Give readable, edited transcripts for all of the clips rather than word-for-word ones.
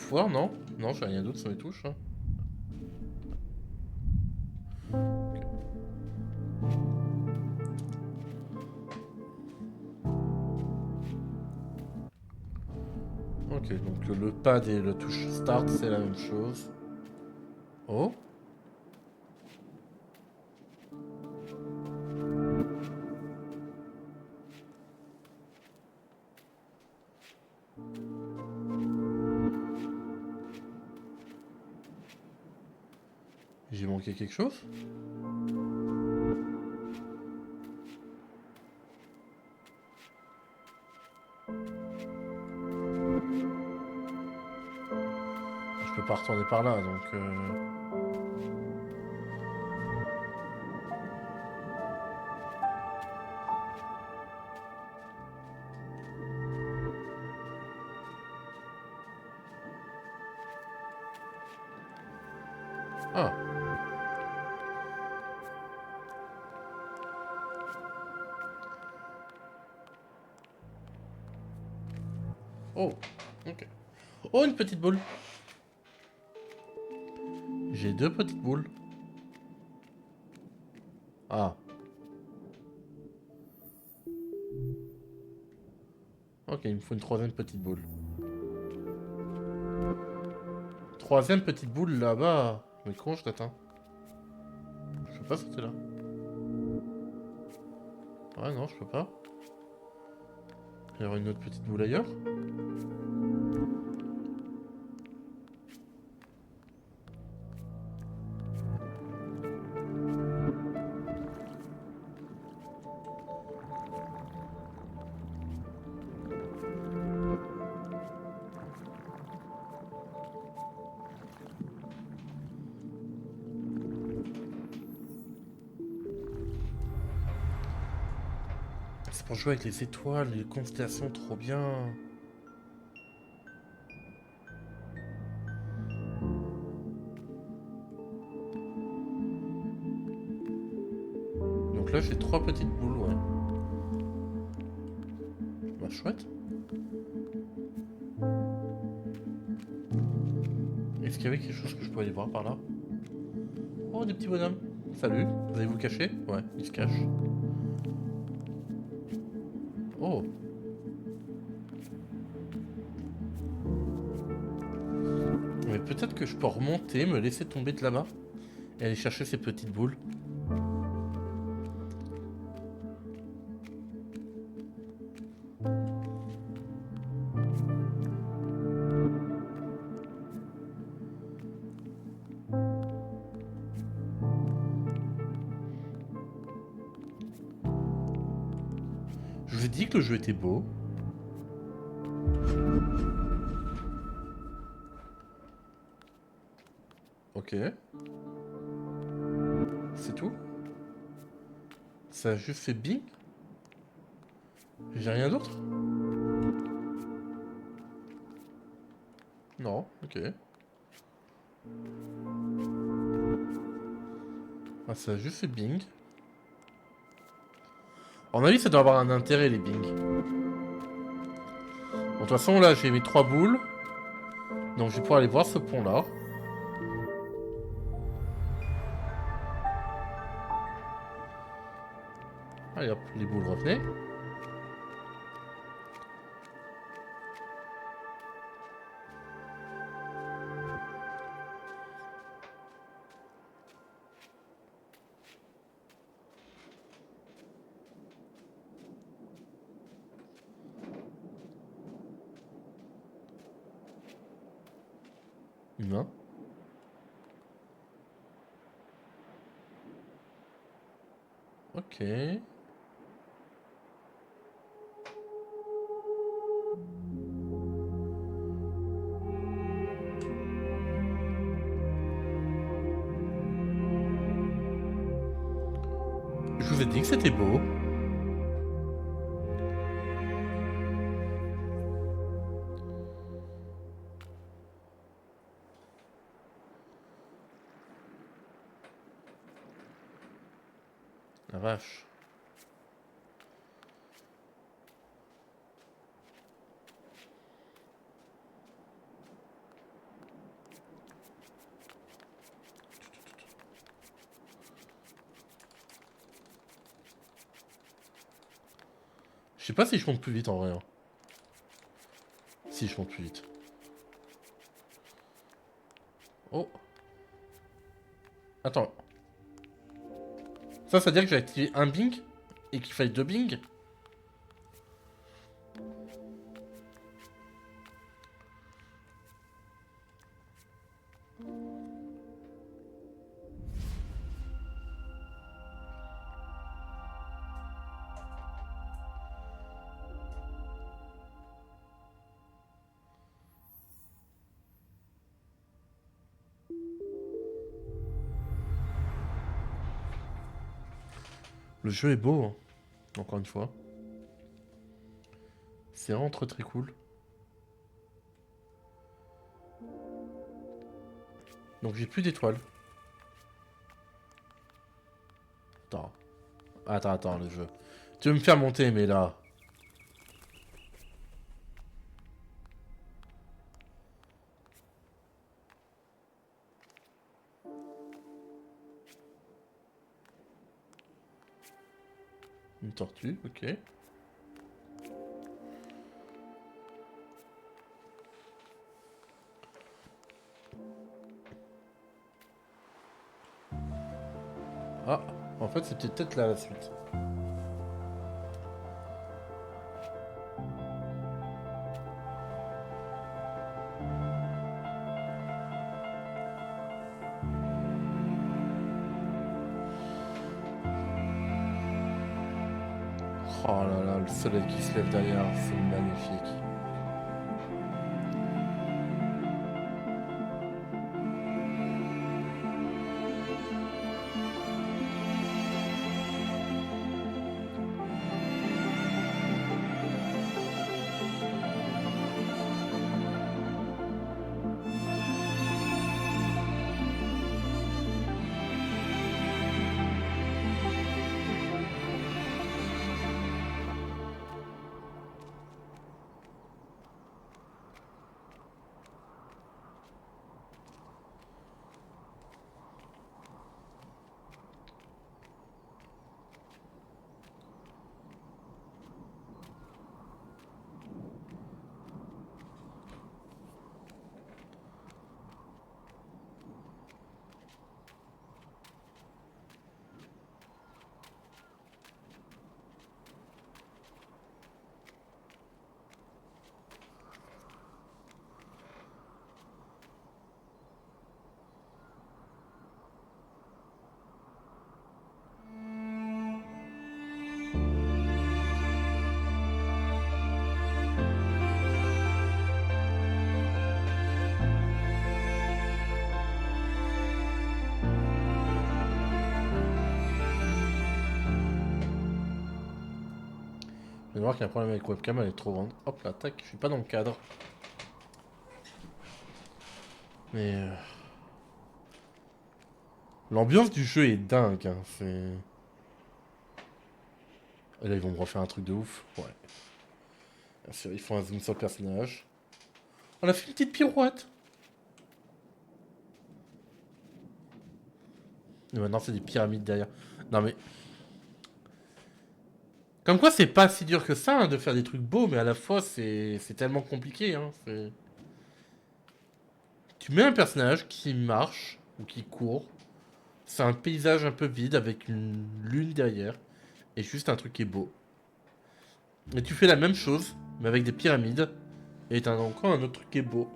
pouvoir, non? Non, j'ai rien d'autre sur les touches. Hein. Ok, donc le pad et le touche start, c'est la même chose. Oh. J'ai manqué quelque chose? Je peux pas retourner par là, donc... Ah. Oh. Ok. Oh, une petite boule. J'ai deux petites boules. Ah. Ok, il me faut une troisième petite boule. Troisième petite boule là-bas. Mais comment je t'atteins? Je peux pas sauter là. Ouais, non, je peux pas. Il y aura une autre petite boule ailleurs. C'est pour jouer avec les étoiles, les constellations, trop bien. Donc là, j'ai trois petites boules, ouais. Bah, chouette. Est-ce qu'il y avait quelque chose que je pouvais aller voir par là? Oh, des petits bonhommes. Salut, vous allez vous cacher? Ouais, ils se cachent. Oh. Mais peut-être que je peux remonter, me laisser tomber de là-bas et aller chercher ces petites boules. Je vous ai dit que le jeu était beau. Ok. C'est tout? Ça a juste fait bing? J'ai rien d'autre? Non, ok. Ah, ça a juste fait bing. En avis, ça doit avoir un intérêt, les bing. Bon, de toute façon, là, j'ai mes trois boules. Donc, je vais pouvoir aller voir ce pont-là. Allez hop, les boules revenaient. Humain. Ok. Je vous ai dit que c'était beau. La vache. Je sais pas si je monte plus vite en vrai. Hein. Si je monte plus vite. Oh. Attends. Ça veut dire que j'ai activé un Bing et qu'il fallait 2 Bing. Le jeu est beau, hein. Encore une fois. C'est vraiment très cool. Donc j'ai plus d'étoiles. Attends. Attends, le jeu. Tu veux me faire monter, mais là... Une tortue, ok. Ah, en fait, c'était peut-être là la suite. Oh là là, le soleil qui se lève derrière, c'est magnifique. Je viens de voir qu'il y a un problème avec webcam, elle est trop grande. Hop là, tac, je suis pas dans le cadre. Mais... l'ambiance du jeu est dingue, hein, c'est... Et là, ils vont me refaire un truc de ouf. Ouais. Bien sûr, ils font un zoom sur le personnage. On a fait une petite pirouette. Et maintenant, c'est des pyramides derrière. Non, mais... Comme quoi, c'est pas si dur que ça, hein, de faire des trucs beaux, mais à la fois, c'est tellement compliqué, hein. Tu mets un personnage qui marche, ou qui court. C'est un paysage un peu vide, avec une lune derrière. Et juste un truc qui est beau. Et tu fais la même chose, mais avec des pyramides. Et t'as encore un autre truc qui est beau.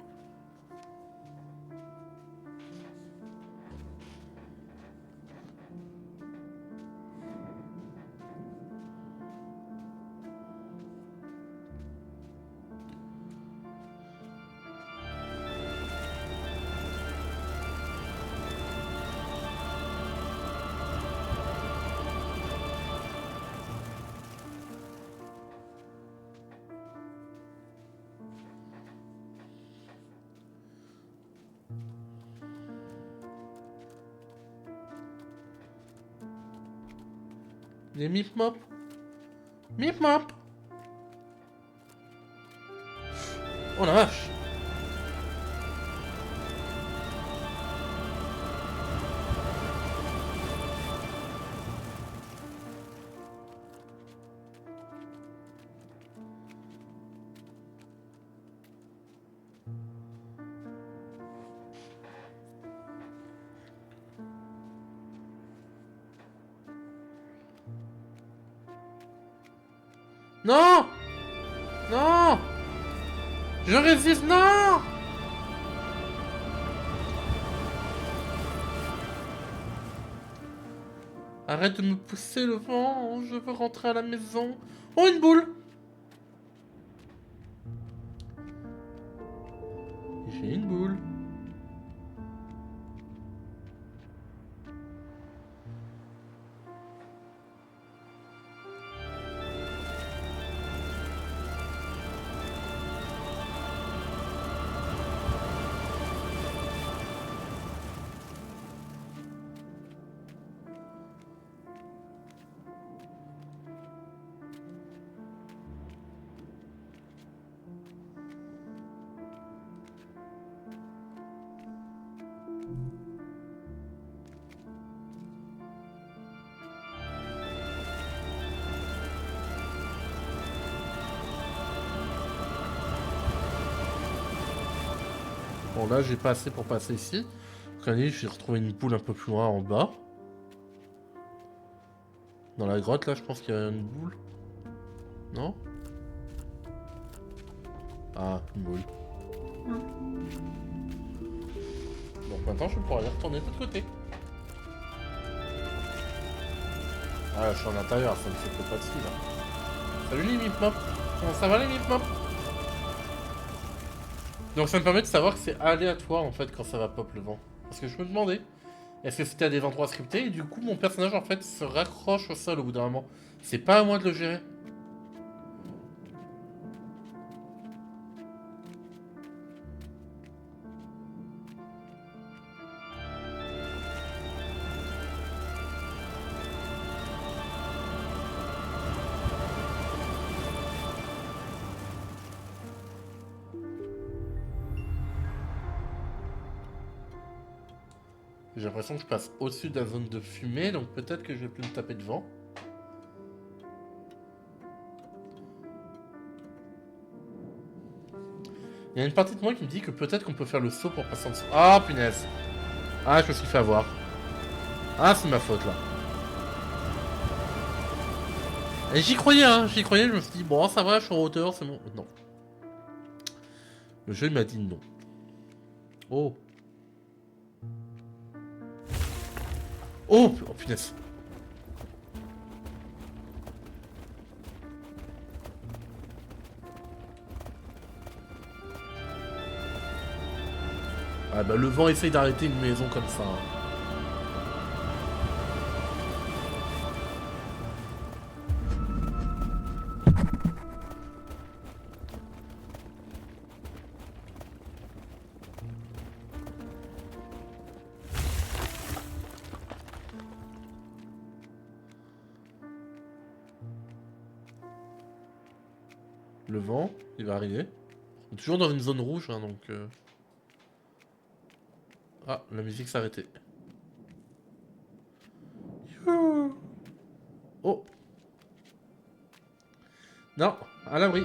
Des mip-mop. Mip-mop. Oh la vache. Non! Non! Je résiste, non! Arrête de me pousser le vent, je veux rentrer à la maison. Oh, une boule! J'ai une boule. Bon, là, j'ai pas assez pour passer ici. Regardez, j'ai retrouvé une boule un peu plus loin en bas. Dans la grotte, là, je pense qu'il y a une boule. Non? Ah, une boule. Non. Donc maintenant, je vais pouvoir aller retourner de l'autre côté. Ah, je suis en intérieur, ça ne se fait pas dessus, là. Salut les Mipmop. Comment ça va les Mipmop? Donc ça me permet de savoir que c'est aléatoire, en fait, quand ça va pop le vent. Parce que je me demandais, est-ce que c'était à des endroits scriptés? Et du coup, mon personnage, en fait, se raccroche au sol au bout d'un moment. C'est pas à moi de le gérer. J'ai l'impression que je passe au-dessus de la zone de fumée, donc peut-être que je vais plus me taper devant. Il y a une partie de moi qui me dit que peut-être qu'on peut faire le saut pour passer en dessous. Ah, punaise. Ah, je me suis fait avoir. Ah, c'est ma faute, là. Et j'y croyais, hein, j'y croyais, je me suis dit, bon, ça va, je suis en hauteur, c'est bon. Non. Le jeu, il m'a dit non. Oh. Oh, oh punaise. Ah bah le vent essaye d'arrêter une maison comme ça, hein. Le vent, il va arriver. On est toujours dans une zone rouge, hein, donc... Ah, la musique s'est arrêtée. Youhou. Oh. Non, à l'abri.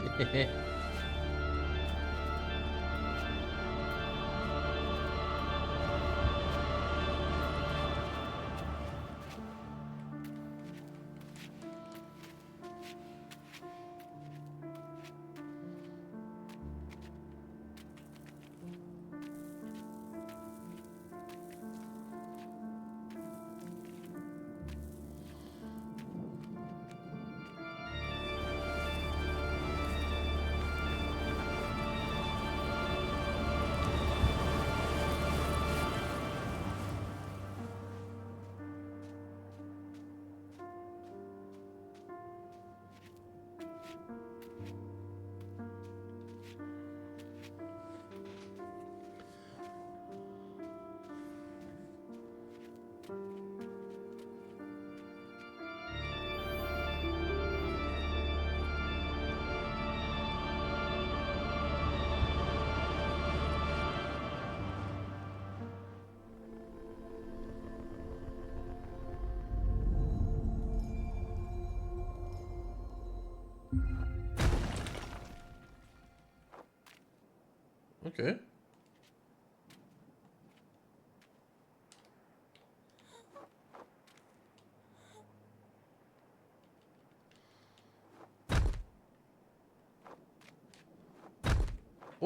Ok.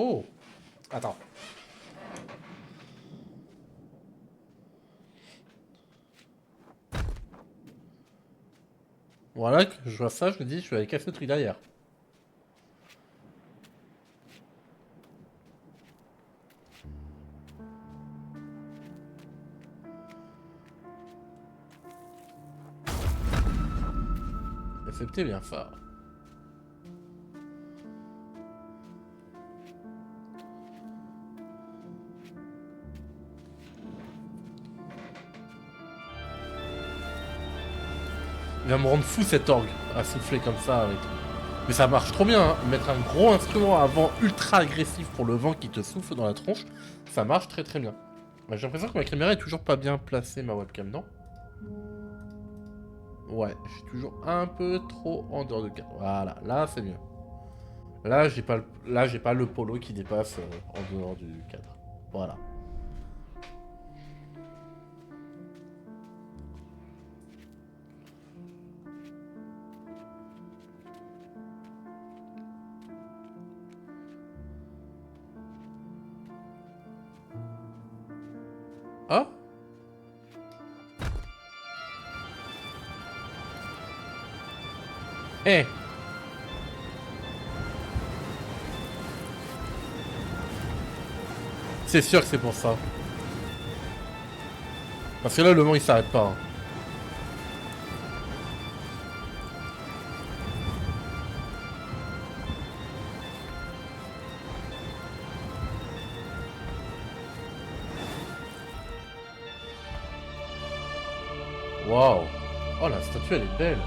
Oh! Attends. Voilà, que je vois ça, je me dis, je vais aller casser le truc derrière. Et c'était bien ça. Il va me rendre fou cet orgue à souffler comme ça avec. Mais ça marche trop bien, hein. Mettre un gros instrument à vent ultra agressif pour le vent qui te souffle dans la tronche, ça marche très très bien. Bah, j'ai l'impression que ma caméra est toujours pas bien placée, ma webcam, non? Ouais, je suis toujours un peu trop en dehors de cadre. Voilà, là c'est mieux. Là j'ai pas le polo qui dépasse en dehors du cadre. Voilà. Ah. Eh. C'est sûr que c'est pour ça. Parce que là le vent il s'arrête pas, hein. Waouh. Oh, la statue elle est belle.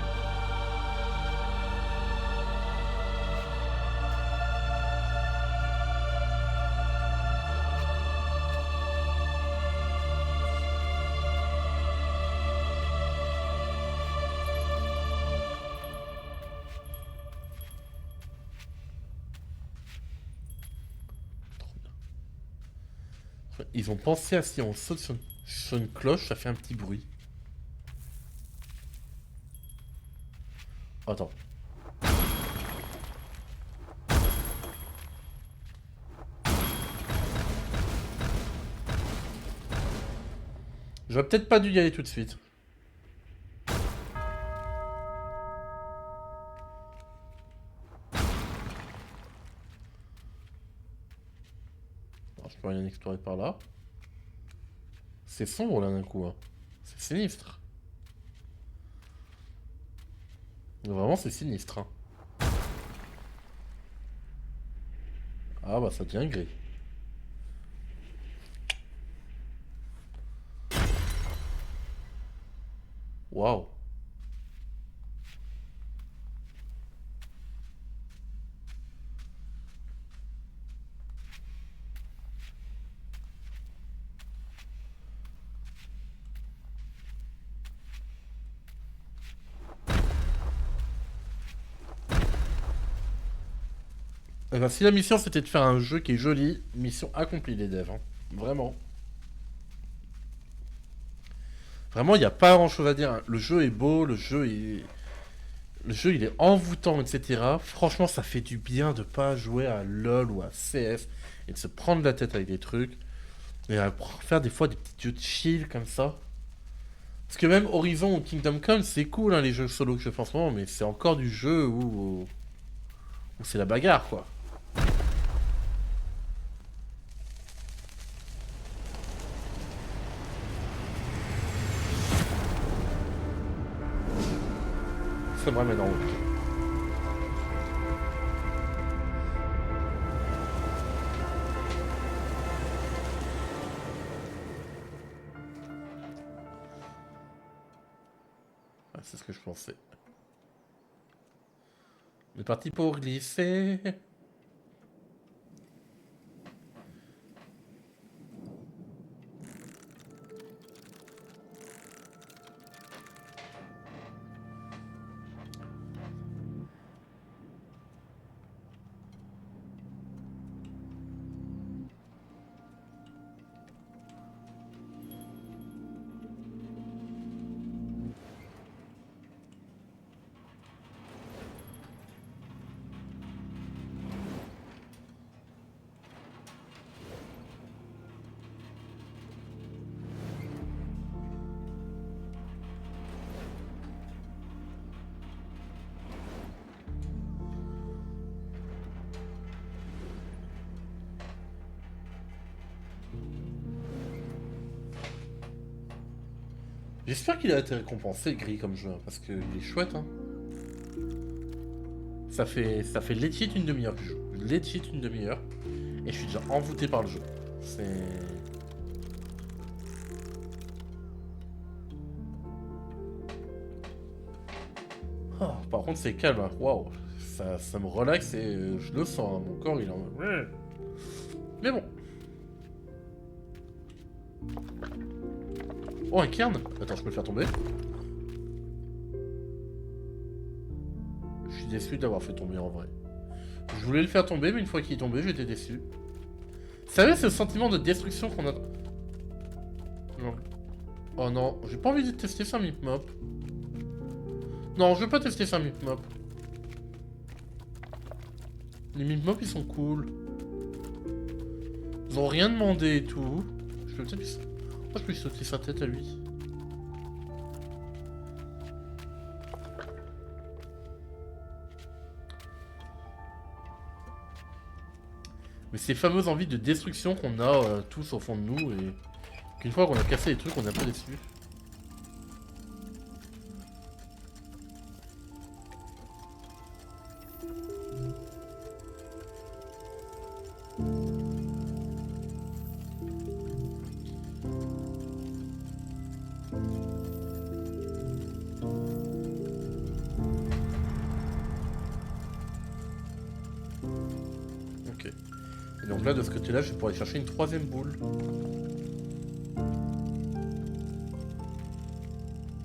Ils ont pensé à si on saute sur une cloche, ça fait un petit bruit. Attends. J'aurais peut-être pas dû y aller tout de suite. Alors, je peux rien explorer par là. C'est sombre là d'un coup, hein. C'est sinistre. Vraiment, c'est sinistre, hein. Ah bah ça devient gris. Waouh. Eh ben, si la mission c'était de faire un jeu qui est joli, mission accomplie les devs, hein. Vraiment. Vraiment, il n'y a pas grand chose à dire, hein. Le jeu est beau, Le jeu il est envoûtant, etc. Franchement, ça fait du bien de pas jouer à LoL ou à CS et de se prendre la tête avec des trucs et à faire des fois des petits jeux de chill comme ça. Parce que même Horizon ou Kingdom Come, c'est cool, hein, les jeux solo que je fais en ce moment, mais c'est encore du jeu où c'est la bagarre, quoi. Ça me ramène en haut. Ouais, c'est ce que je pensais. On est parti pour glisser. J'espère qu'il a été récompensé, Gris, comme jeu, parce qu'il est chouette, hein. Ça fait legit une demi-heure que je joue. Legit une demi-heure. Et je suis déjà envoûté par le jeu. C'est... Oh, par contre, c'est calme, hein. Waouh. Ça me relaxe et je le sens, hein. Mon corps, il est en... Mais bon. Oh, un cairn. Attends, je peux le faire tomber. Je suis déçu d'avoir fait tomber en vrai. Je voulais le faire tomber, mais une fois qu'il est tombé, j'étais déçu. Vous savez, ce sentiment de destruction qu'on a... Non. Oh non, j'ai pas envie de tester ça, Mipmop. Non, je veux pas tester ça, Mipmop. Les Mipmop, ils sont cool. Ils ont rien demandé et tout. Je peux peut-être lui... Oh, je peux lui sauter sa tête à lui. Mais ces fameuses envies de destruction qu'on a tous au fond de nous et qu'une fois qu'on a cassé les trucs, on est un peu déçu. Ok. Et donc là, de ce côté-là, je vais pouvoir aller chercher une troisième boule.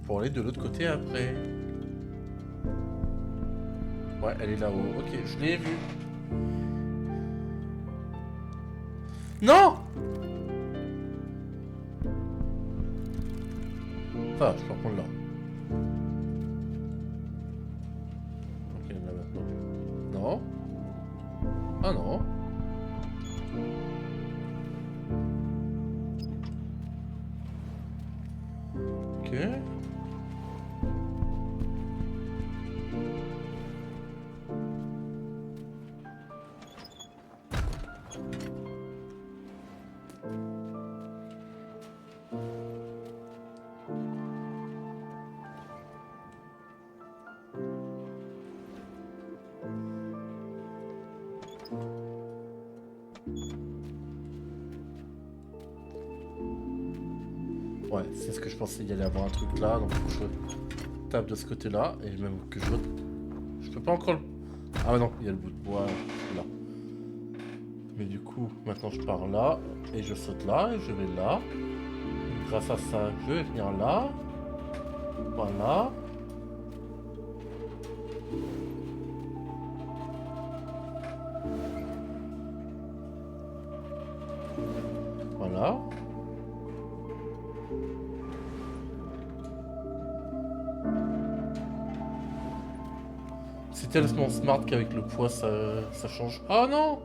Pour aller de l'autre côté après. Ouais, elle est là-haut. Ok, je l'ai vue. Non! Ah, je peux reprendre là. Ok, là maintenant. Non. Ah non. Ok. Ouais, c'est ce que je pensais, il y allait avoir un truc là, donc faut que je tape de ce côté-là, et même que je... Je peux pas encore le... Ah ouais non, il y a le bout de bois là. Mais du coup, maintenant je pars là, et je saute là, et je vais là. Grâce à ça, je vais venir là. Voilà. Voilà. C'est tellement smart qu'avec le poids, ça change. Oh non!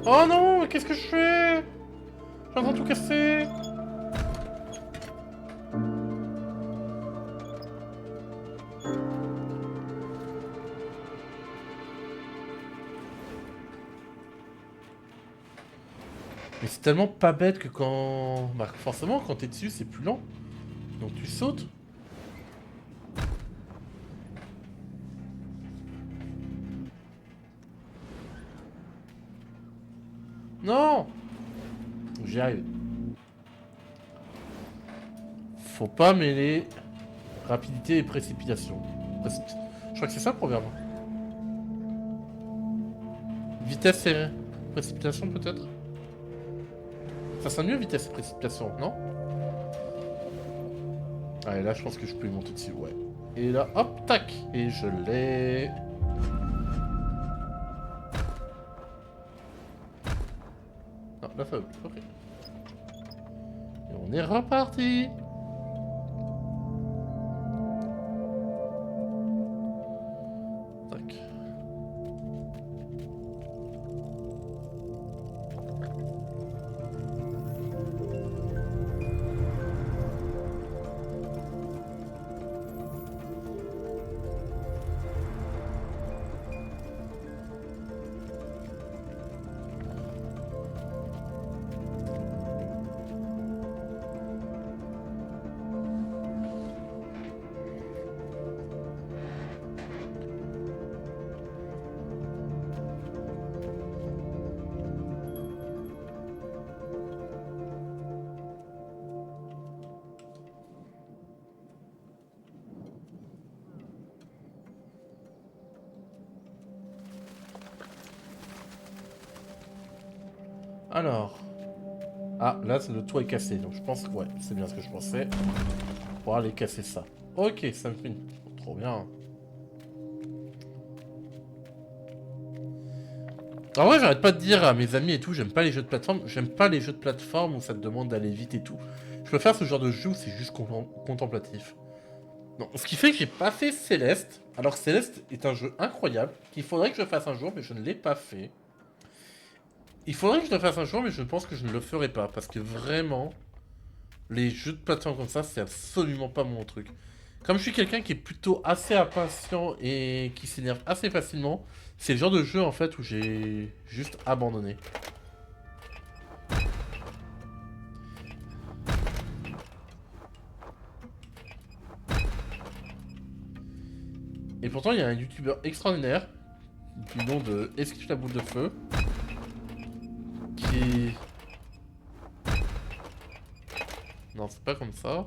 Oh non! Qu'est-ce que je fais? Je suis en train de tout casser! Mais c'est tellement pas bête que quand... Bah forcément, quand t'es dessus, c'est plus lent. Donc tu sautes. Non! J'y arrive. Faut pas mêler rapidité et précipitation. Je crois que c'est ça le programme. Vitesse et précipitation peut-être? Ça sent mieux vitesse et précipitation, non? Allez, là je pense que je peux y monter dessus, ouais. Et là, hop, tac! Et je l'ai... Non, la feuille, ok. Et on est reparti! Tac. Alors... Ah, là, le toit est cassé, donc je pense que ouais, c'est bien ce que je pensais. On pourra aller casser ça. Ok, ça me fait une... Trop bien. En vrai, j'arrête pas de dire à mes amis et tout, j'aime pas les jeux de plateforme. J'aime pas les jeux de plateforme où ça te demande d'aller vite et tout. Je peux faire ce genre de jeu où c'est juste contemplatif. Non, ce qui fait que j'ai pas fait Céleste. Alors Céleste est un jeu incroyable, qu'il faudrait que je fasse un jour, mais je ne l'ai pas fait. Il faudrait que je le fasse un jour, mais je pense que je ne le ferai pas, parce que vraiment... Les jeux de plateforme comme ça, c'est absolument pas mon truc. Comme je suis quelqu'un qui est plutôt assez impatient et qui s'énerve assez facilement, c'est le genre de jeu en fait où j'ai juste abandonné. Et pourtant, il y a un youtubeur extraordinaire, du nom de Esquive la boule de feu, qui... Non, c'est pas comme ça.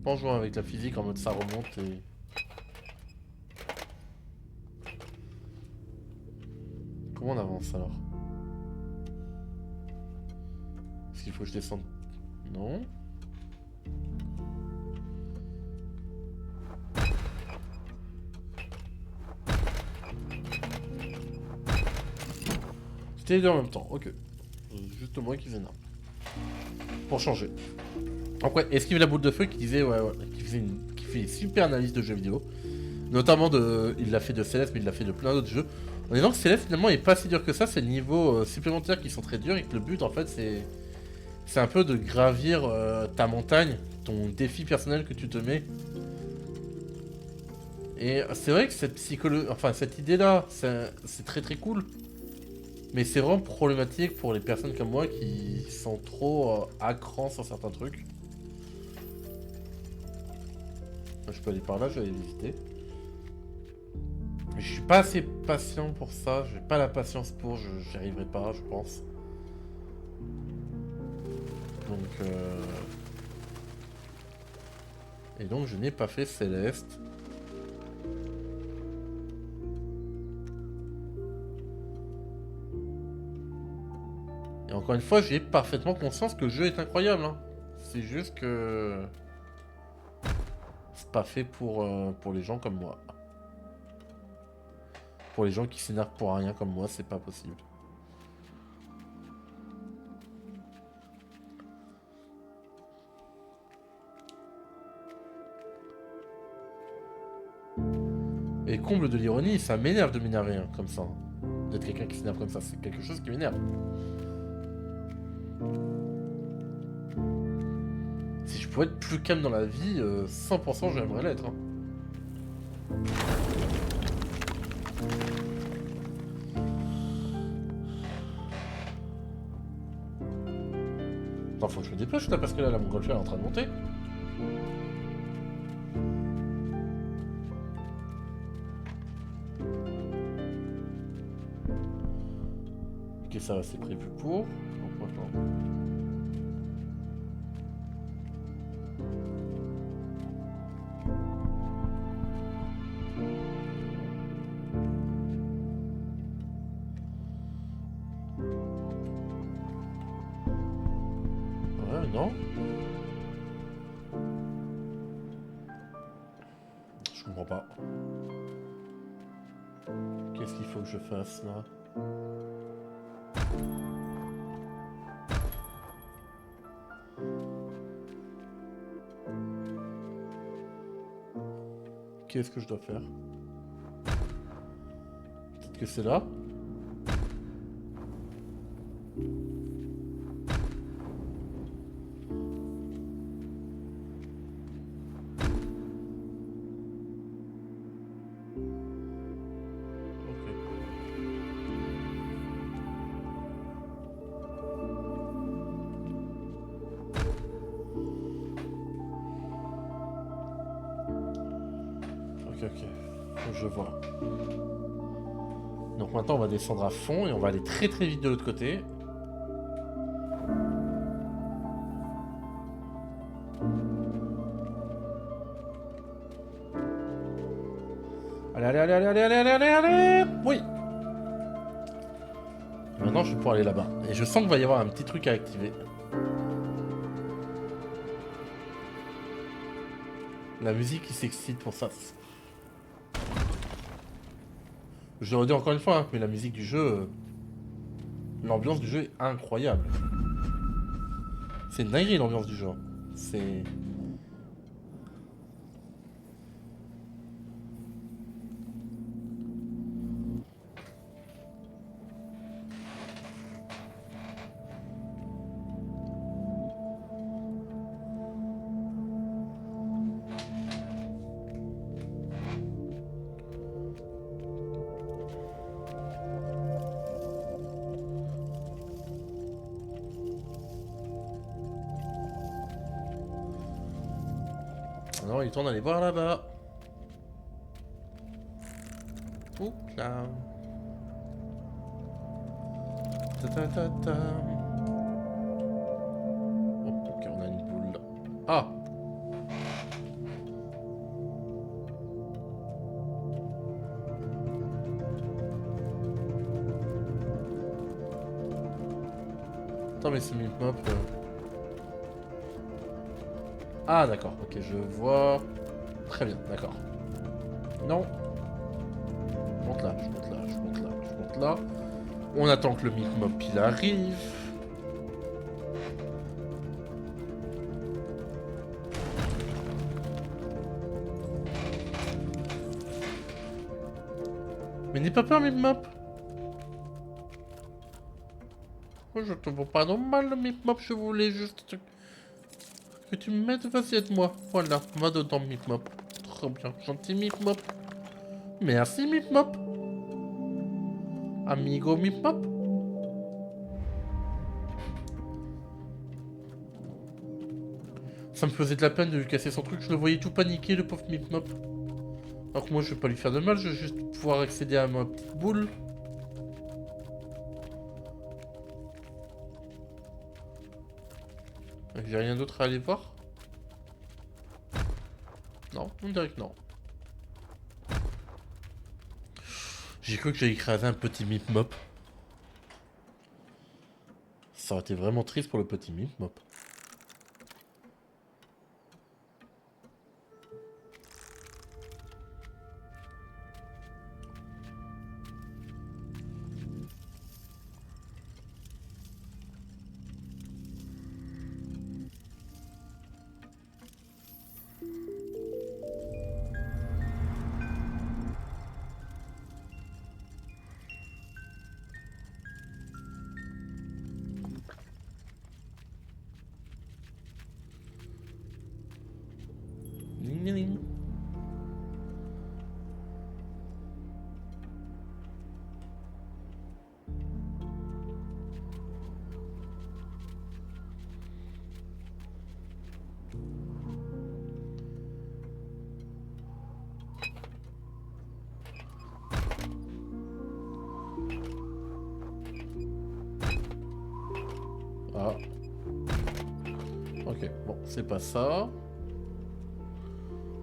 Pas en jouant avec la physique en mode ça remonte et... Comment on avance alors? Est-ce qu'il faut que je descende? Non. C'était les deux en même temps, ok. Juste moi qui s'énerve. Pour changer. Donc ouais, Esquive la boule de feu qui disait, ouais, qui fait une super analyse de jeux vidéo. Notamment de... Il l'a fait de Céleste, mais il l'a fait de plein d'autres jeux. En disant que Céleste finalement est pas si dur que ça, c'est le niveau supplémentaires qui sont très durs et que le but en fait c'est... C'est un peu de gravir ta montagne, ton défi personnel que tu te mets. Et c'est vrai que cette enfin cette idée-là, c'est très très cool. Mais c'est vraiment problématique pour les personnes comme moi qui sont trop à cran sur certains trucs. Je peux aller par là, je vais aller visiter. Mais je suis pas assez patient pour ça, j'ai pas la patience pour, j'y arriverai pas, je pense. Donc Et donc je n'ai pas fait Céleste. Et encore une fois, j'ai parfaitement conscience que le jeu est incroyable. Hein. C'est juste que... C'est pas fait pour les gens comme moi. Pour les gens qui s'énervent pour rien comme moi, c'est pas possible. Et comble de l'ironie, ça m'énerve de m'énerver hein, comme ça. D'être quelqu'un qui s'énerve comme ça, c'est quelque chose qui m'énerve. Si je pouvais être plus calme dans la vie, 100% j'aimerais l'être. Hein. Attends, faut que je me dépêche là parce que là la montgolfière est en train de monter. Ok, ça va, c'est prévu pour. Donc, attends. Ouais, non. Je comprends pas. Qu'est-ce qu'il faut que je fasse là? Qu'est-ce que je dois faire? Peut-être que c'est là? Ok, faut que je vois. Donc maintenant on va descendre à fond et on va aller très très vite de l'autre côté. Allez, allez, allez, allez, allez, allez, allez, allez. Oui. Maintenant, je vais pouvoir aller là-bas. Et je sens qu'il va y avoir un petit truc à activer. La musique qui s'excite pour ça. Je le redis encore une fois, hein, mais la musique du jeu... l'ambiance du jeu est incroyable. C'est une dinguerie l'ambiance du jeu. C'est... Non, il tourne aller voir là-bas. Ouh là. Ta ta ta ta. Oh, ok, on a une boule là. Ah! Attends, mais c'est Mipmop. Ah, d'accord, ok, je vois. Très bien, d'accord. Non. Je monte là, je monte là, je monte là, je monte là. On attend que le Mipmop il arrive. Mais n'aie pas peur, Mipmop. Moi, je te vois pas normal, le Mipmop, je voulais juste que tu me mettes, vas-y, aide-moi. Voilà, va dedans, Mipmop. Trop bien, gentil Mipmop. Merci, Mipmop. Amigo Mipmop. Ça me faisait de la peine de lui casser son truc, je le voyais tout paniquer, le pauvre Mipmop. Alors que moi, je vais pas lui faire de mal, je vais juste pouvoir accéder à ma petite boule. J'ai rien d'autre à aller voir? Non, on dirait que non. J'ai cru que j'allais écraser un petit Mipmop. Ça aurait été vraiment triste pour le petit Mipmop. Ding, ding, ding. Ah. Ok, bon, c'est pas ça.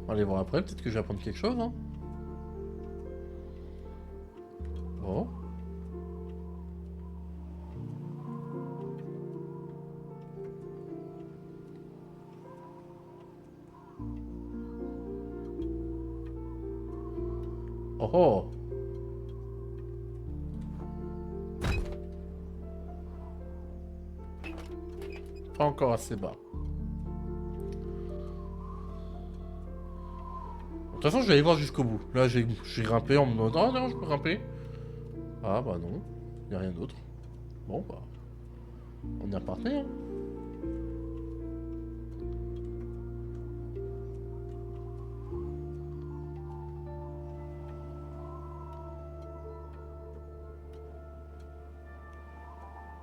On va aller voir après, peut-être que je vais apprendre quelque chose, hein. Oh. Oh oh. Pas encore assez bas. De toute façon, je vais aller voir jusqu'au bout. Là, j'ai grimpé en me demandant, oh non, je peux grimper. Ah bah non, y a rien d'autre. Bon bah, on est reparti, hein.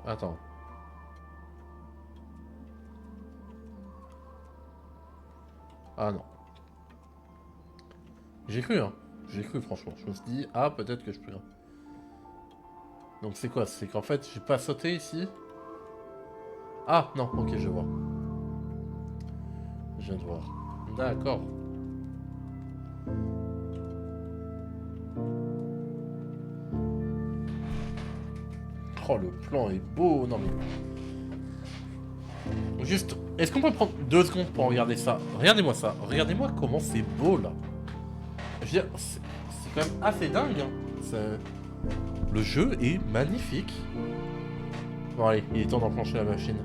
Attends. Ah non. J'ai cru, hein. J'ai cru, franchement. Je me suis dit, ah, peut-être que je peux. Donc c'est quoi? C'est qu'en fait, j'ai pas sauté ici? Ah, non, ok, je vois. Je viens de voir. D'accord. Oh, le plan est beau. Non, mais... Juste, est-ce qu'on peut prendre 2 secondes pour regarder ça? Regardez-moi ça. Regardez-moi comment c'est beau, là. Je veux dire, c'est quand même assez dingue. Hein. Le jeu est magnifique. Bon, allez, il est temps d'enclencher la machine.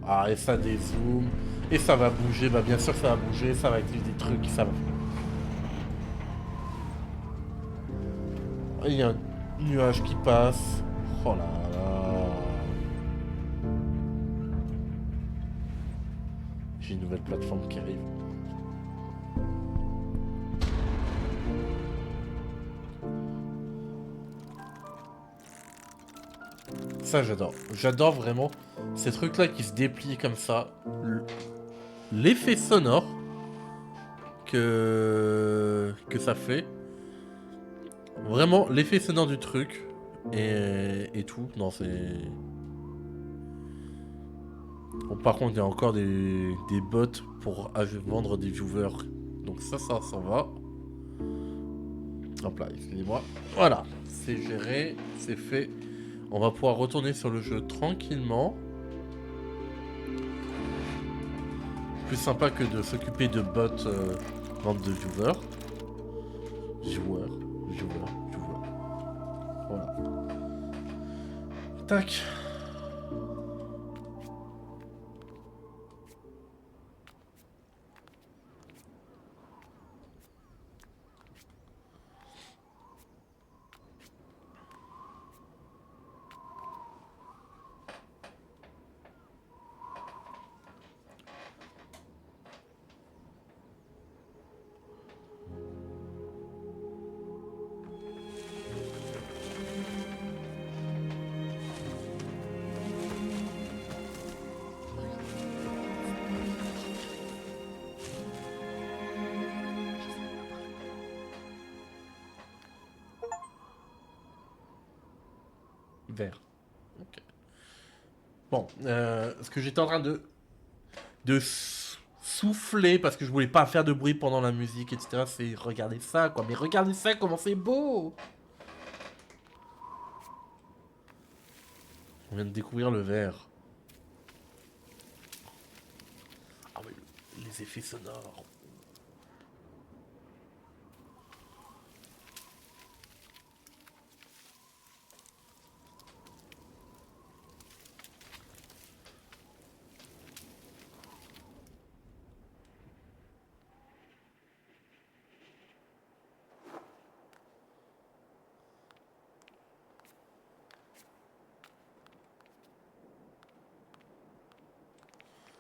Ah, et ça dézoome. Et ça va bouger. Bah, bien sûr, ça va bouger. Ça va activer des trucs. Ça va... Il y a un nuage qui passe. Oh là là. J'ai une nouvelle plateforme qui arrive. Ça, j'adore. J'adore vraiment ces trucs-là qui se déplient comme ça. L'effet sonore que ça fait. Vraiment, l'effet sonore du truc. Et tout. Non, c'est... Bon, par contre, il y a encore des bots pour vendre des viewers. Donc ça s'en va. Hop là, excusez-moi. Voilà, c'est géré, c'est fait. On va pouvoir retourner sur le jeu tranquillement. Plus sympa que de s'occuper de bots vente de viewers. Viewers. Voilà. Tac. Vert. Ok. Bon, ce que j'étais en train de souffler parce que je voulais pas faire de bruit pendant la musique, etc. C'est regarder ça, quoi. Mais regardez ça, comment c'est beau! On vient de découvrir le vert. Ah oui, les effets sonores.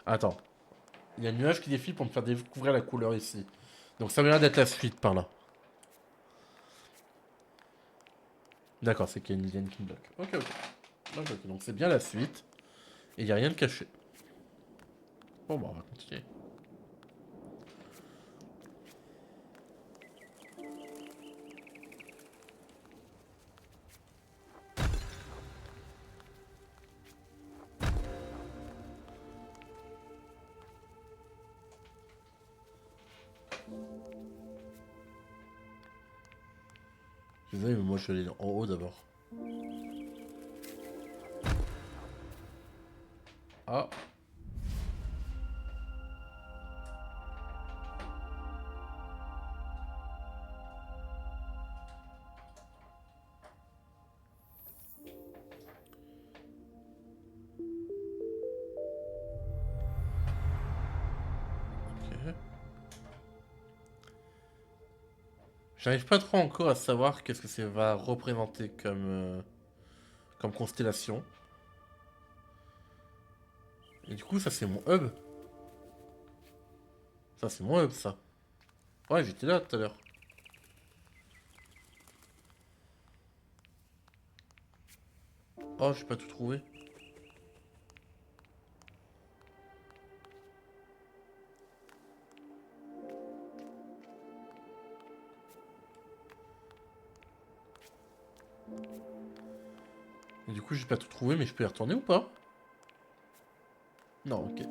Attends. Il y a un nuage qui défile pour me faire découvrir la couleur ici. Donc ça m'a l'air d'être la suite par là. D'accord, c'est qu'il y a une liane qui me bloque. Ok, ok. Ok. Donc c'est bien la suite. Et il n'y a rien de caché. Bon, bah on va continuer. Désolé, mais moi je vais aller en haut d'abord. Ah. Ok. J'arrive pas trop encore à savoir qu'est-ce que ça va représenter comme constellation. Et du coup, ça c'est mon hub. Ça c'est mon hub, ça. Ouais, j'étais là tout à l'heure. Oh, j'ai pas tout trouvé. Et du coup, j'ai pas tout trouvé, mais je peux y retourner ou pas? Non, ok.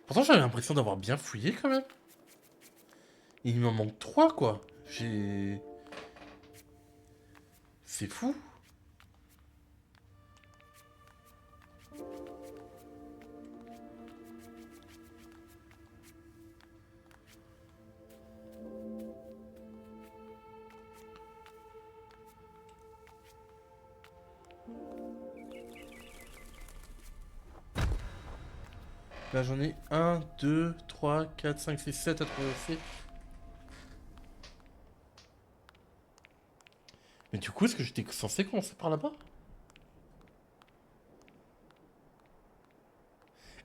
Pourtant, j'avais l'impression d'avoir bien fouillé quand même. Il m'en manque 3 quoi. C'est fou. Là j'en ai 1, 2, 3, 4, 5, 6, 7 à traverser. Mais du coup, est-ce que j'étais censé commencer par là-bas?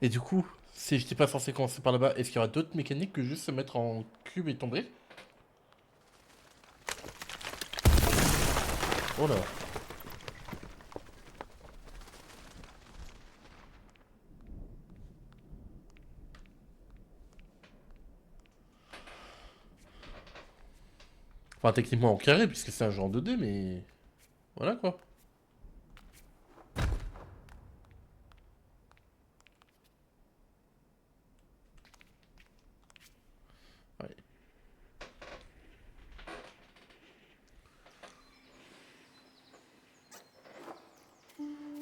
Et du coup, si j'étais pas censé commencer par là-bas, est-ce qu'il y aura d'autres mécaniques que juste se mettre en cube et tomber? Oh là. Enfin, techniquement en carré, puisque c'est un genre de dé, mais... Voilà quoi. Ouais.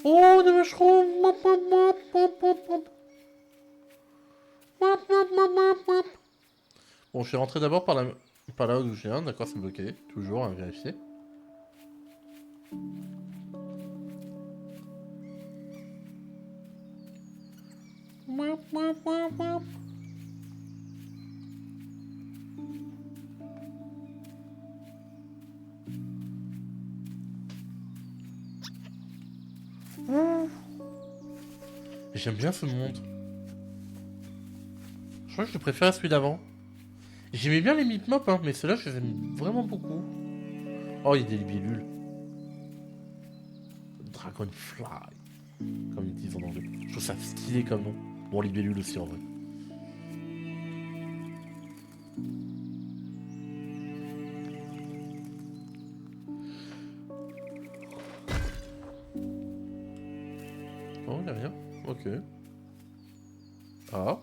Oh, des mushrooms! Mop, mop, mop, mop, mop, mop. Mop, mop, mop, mop, mop. Bon, je suis rentré d'abord par là où je viens, d'accord, c'est bloqué. Toujours à vérifier. Mop, mop, mop, mop. J'aime bien ce monde. Je crois que je préfère celui d'avant. J'aimais bien les Mipmop, hein, mais ceux-là, je les aime vraiment beaucoup. Oh, il y a des libellules. Dragonfly, comme ils disent en anglais. Je trouve ça stylé comme nom. Bon, libellule aussi en vrai. Oh, il a rien. Ok. Ah.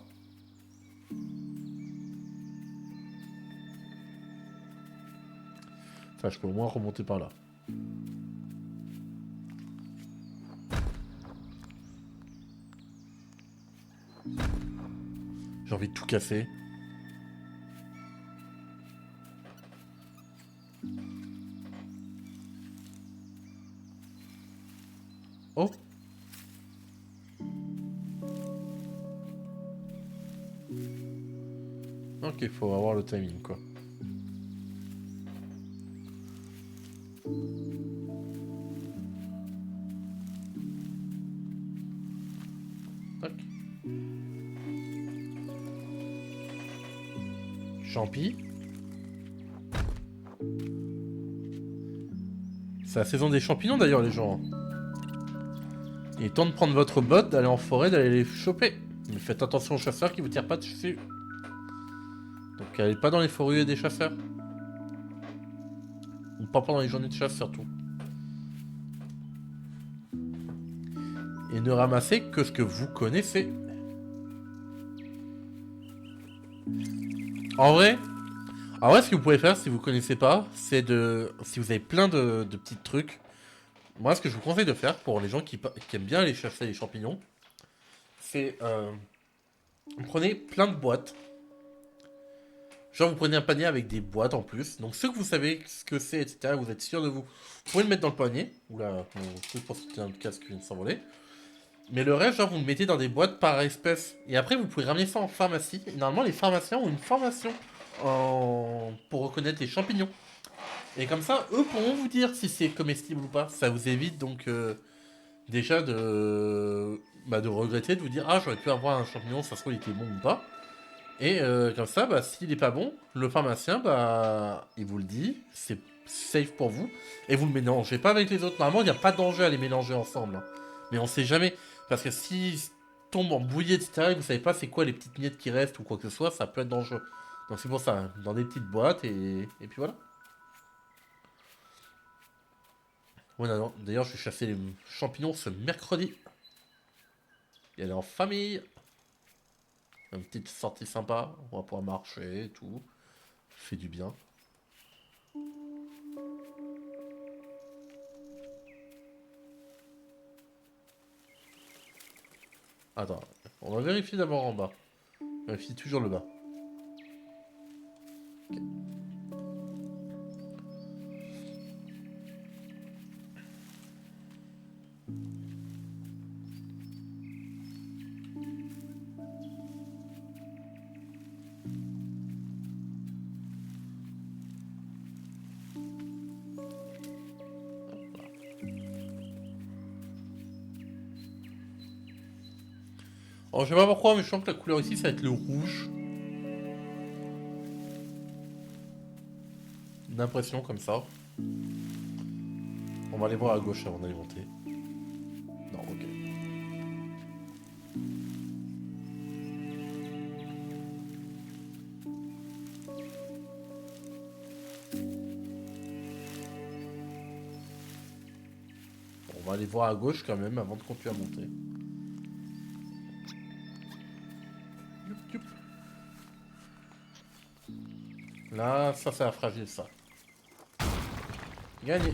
Enfin, je peux au moins remonter par là. J'ai envie de tout casser. Oh. Ok, faut avoir le timing, quoi. Tac. Champi. C'est la saison des champignons d'ailleurs, les gens. Il est temps de prendre votre botte, d'aller en forêt, d'aller les choper. Mais faites attention aux chasseurs qui vous tirent pas dessus. Donc allez pas dans les forêts des chasseurs. Ou pas pendant les journées de chasse surtout. Et ne ramassez que ce que vous connaissez. En vrai, ce que vous pouvez faire si vous connaissez pas, c'est de... Si vous avez plein de petits trucs, moi ce que je vous conseille de faire pour les gens qui aiment bien aller chasser les champignons, c'est... vous prenez plein de boîtes. Genre vous prenez un panier avec des boîtes en plus. Donc ceux que vous savez ce que c'est, etc., vous êtes sûr de vous, vous pouvez le mettre dans le panier. Oula, mon truc pour soutenir le casque vient de s'envoler. Mais le reste, genre, vous le mettez dans des boîtes par espèce. Et après, vous pouvez ramener ça en pharmacie. Et normalement, les pharmaciens ont une formation pour reconnaître les champignons. Et comme ça, eux pourront vous dire si c'est comestible ou pas. Ça vous évite donc déjà de regretter, de vous dire ah j'aurais pu avoir un champignon, ça se trouve il était bon ou pas. Et comme ça, bah, s'il est pas bon, le pharmacien, bah, il vous le dit, c'est safe pour vous. Et vous le mélangez pas avec les autres. Normalement, il n'y a pas de danger à les mélanger ensemble, hein. Mais on sait jamais. Parce que s'ils tombent en bouillie, etc., et vous savez pas c'est quoi les petites miettes qui restent ou quoi que ce soit, ça peut être dangereux. Donc c'est pour ça, hein, dans des petites boîtes et puis voilà. Ouais, d'ailleurs, je vais chasser les champignons ce mercredi. Y aller en famille. Une petite sortie sympa. On va pouvoir marcher et tout. fait du bien. Attends, on va vérifier d'abord en bas. On vérifie toujours le bas. Ok. Alors, je sais pas pourquoi, mais je sens que la couleur ici, ça va être le rouge. Une impression comme ça. On va aller voir à gauche avant d'aller monter. Non, ok. Bon, on va aller voir à gauche quand même avant de continuer à monter. Youp, youp. Là, ça, c'est fragile, ça. Gagné.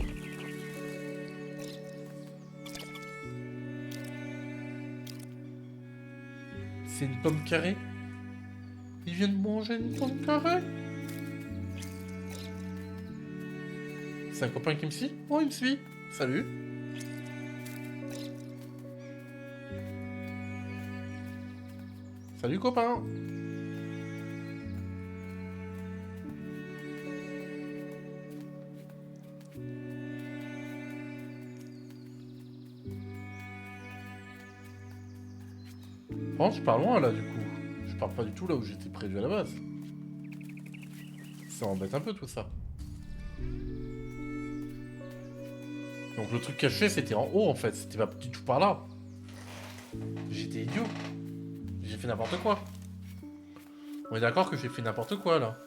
C'est une pomme carrée. Il vient de manger une pomme carrée. C'est un copain qui me suit? Oh, il me suit. Salut. Salut, copain. Oh, je pars loin, là, du coup. Je pars pas du tout là où j'étais prévu à la base. Ça embête un peu, tout ça. Donc le truc caché, c'était en haut, en fait. C'était pas du tout par là. J'étais idiot. J'ai fait n'importe quoi. On est d'accord que j'ai fait n'importe quoi, là.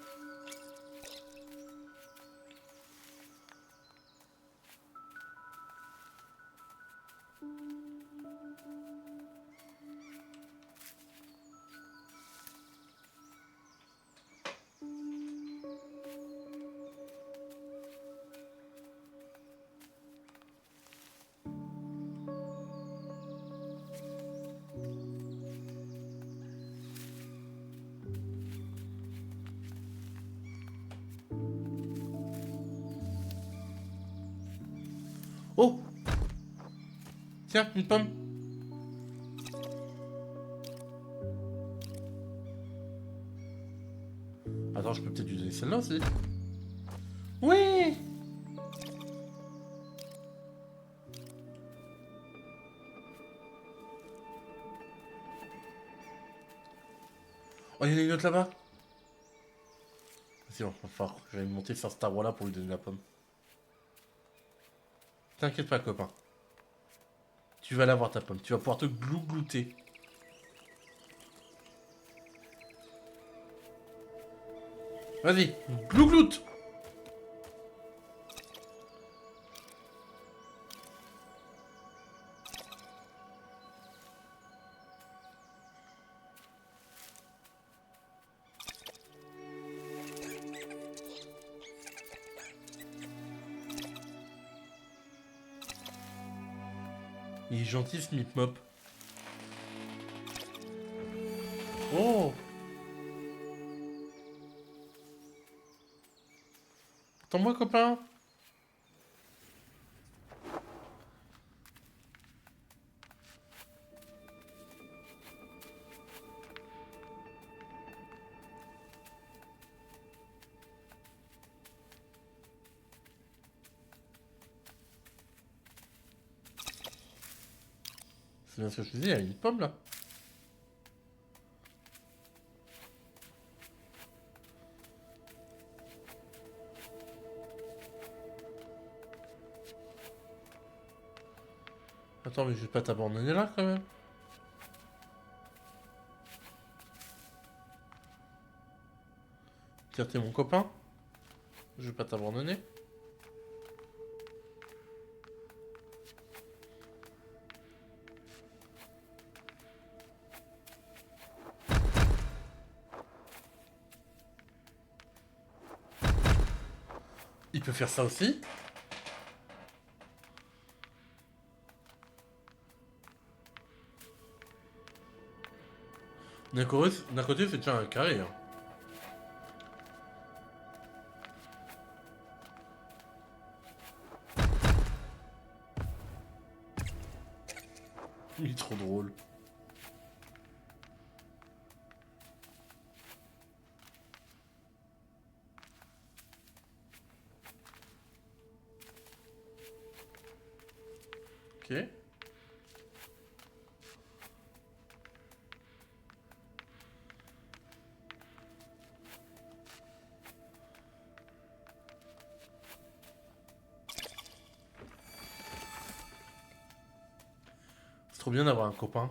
Oh! Tiens, une pomme. Attends, je peux peut-être lui donner celle-là aussi. Oui! Oh, il y en a une autre là-bas. Vas-y, on va falloir. Je vais monter sur cet arbre-là pour lui donner la pomme. T'inquiète pas, copain. Tu vas l'avoir ta pomme. Tu vas pouvoir te glouter. Vas-y, glougloute. Il est gentil ce Mip-Mop. Oh! Attends-moi, copain. C'est bien ce que je disais, il y a une pomme là. Attends, mais je vais pas t'abandonner là quand même. Tiens, t'es mon copain. Je vais pas t'abandonner. Il peut faire ça aussi. D'un côté, c'est déjà un carré. Hein. Il est trop drôle. Ok. C'est trop bien d'avoir un copain.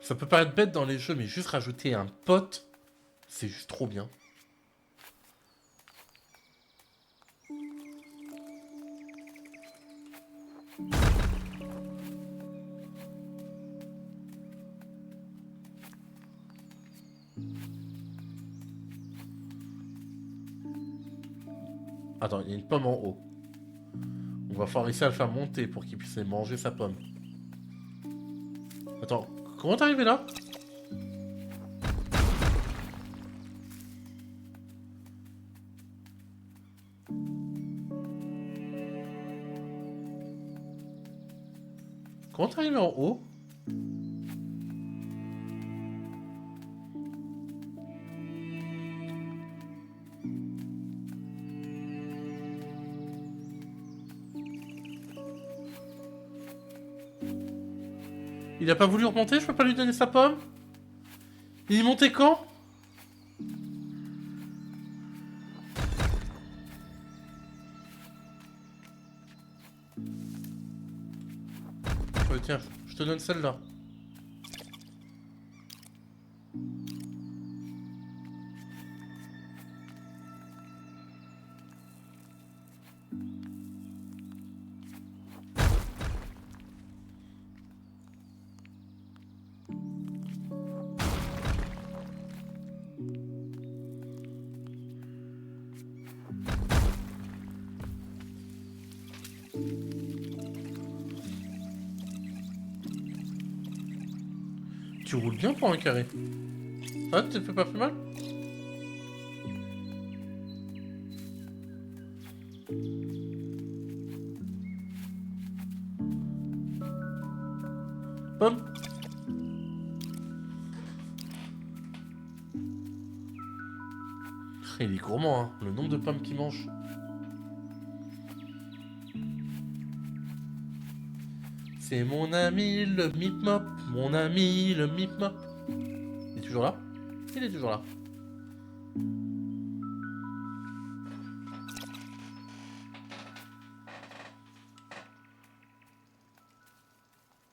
Ça peut paraître bête dans les jeux, mais juste rajouter un pote, c'est juste trop bien. Attends, il y a une pomme en haut. On va falloir essayer à le faire monter pour qu'il puisse manger sa pomme. Attends, comment t'es arrivé là? Comment t'es arrivé en haut? Il a pas voulu remonter, je peux pas lui donner sa pomme? Il est monté quand? Tiens, je te donne celle-là. Tu roules bien pour un carré. Ah, tu te fais pas plus mal? Pomme. Il est gourmand, hein, le nombre de pommes qu'il mange. C'est mon ami le Mip-Mop, mon ami le Mip-Mop. Il est toujours là? Il est toujours là.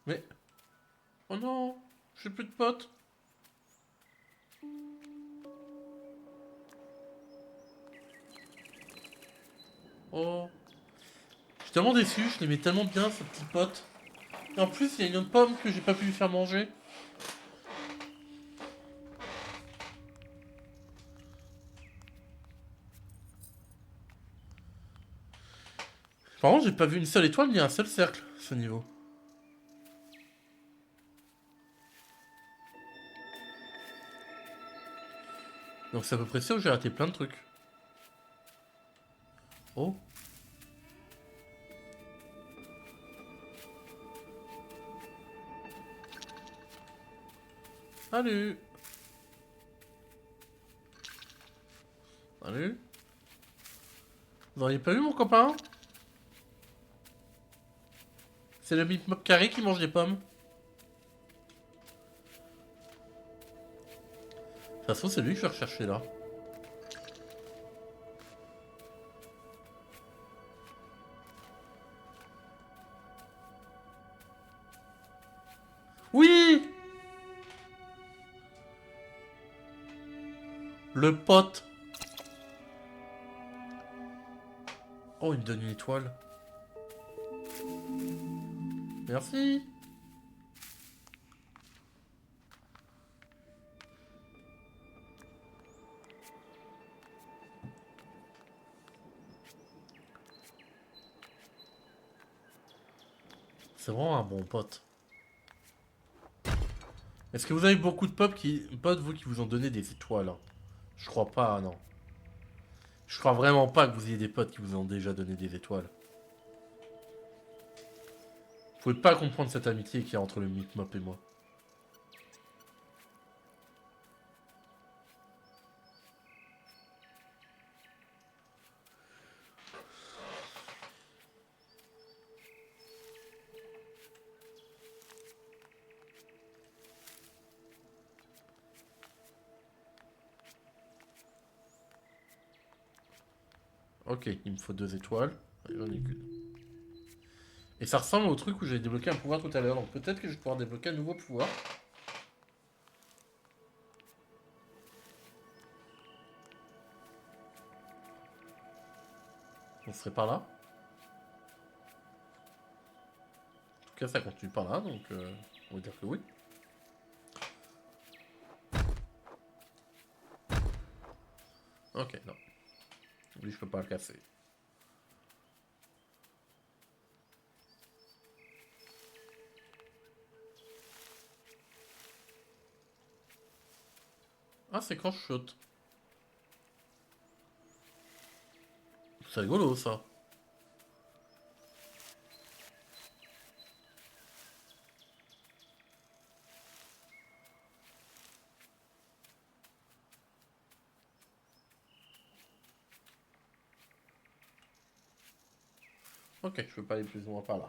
Mais... Oh non, j'ai plus de potes. Oh. Je suis tellement déçu, je l'aimais tellement bien, ce petit pote. Et en plus, il y a une autre pomme que j'ai pas pu lui faire manger. Par contre, j'ai pas vu une seule étoile ni un seul cercle, ce niveau. Donc c'est à peu près ça où j'ai raté plein de trucs. Oh. Salut. Salut. Vous auriez pas vu mon copain? C'est le Mip-Mop carré qui mange des pommes. De toute façon, c'est lui que je vais rechercher là. Oui! Le pote. Oh, il me donne une étoile. Merci. C'est vraiment un bon pote. Est-ce que vous avez beaucoup de potes, vous, qui vous ont donné des étoiles, hein? Je crois pas, non. Je crois vraiment pas que vous ayez des potes qui vous ont déjà donné des étoiles. Vous pouvez pas comprendre cette amitié qu'il y a entre le Micmop et moi. Ok, il me faut 2 étoiles. J'en ai qu'une. Et ça ressemble au truc où j'ai débloqué un pouvoir tout à l'heure. Donc peut-être que je vais pouvoir débloquer un nouveau pouvoir. On serait par là. En tout cas, ça continue par là, donc on va dire que oui. Ok, non. Lui, je peux pas le casser. Ah, c'est quand je saute. C'est rigolo, ça. Ok, je peux pas aller plus loin par là.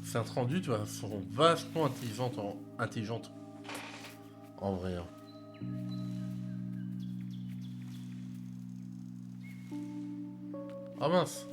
C'est un rendu, tu vois, sont vachement intelligentes en vrai, hein. Ah mince.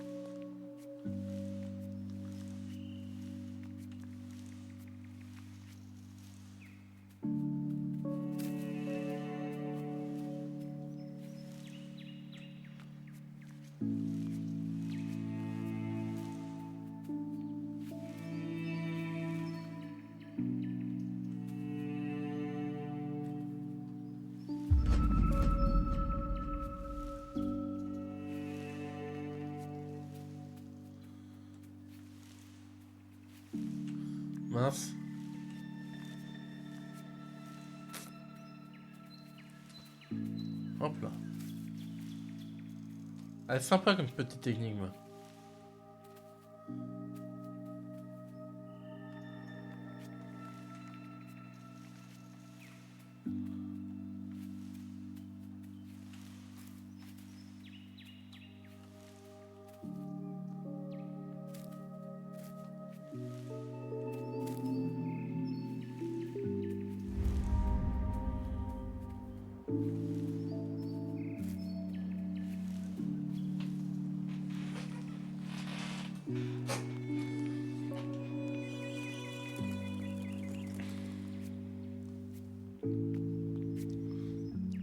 Mince. Hop là. Elle est sympa comme petite énigme.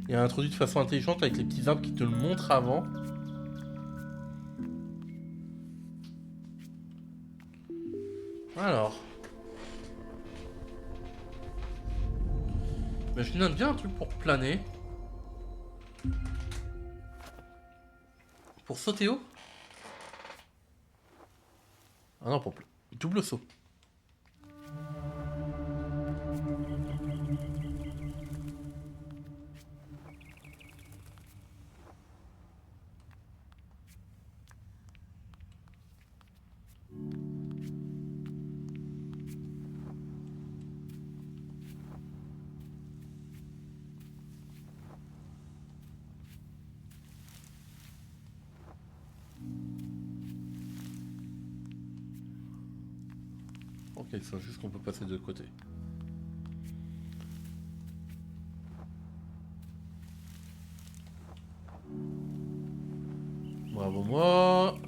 Il est introduit de façon intelligente avec les petits arbres qui te le montrent avant. Alors. Mais je note bien un truc pour planer. Pour sauter haut. Ah non, pour double saut. Ok, il faut juste qu'on peut passer de l'autre côté. Bravo moi.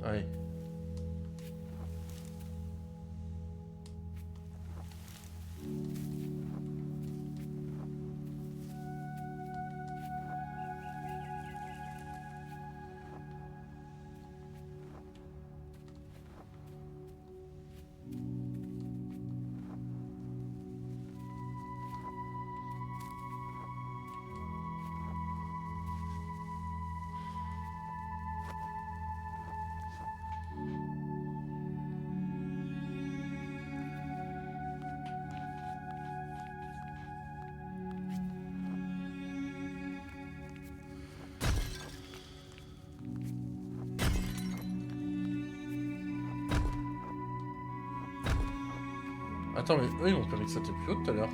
Allez. Attends, mais eux ils m'ont permis de sauter plus haut tout à l'heure.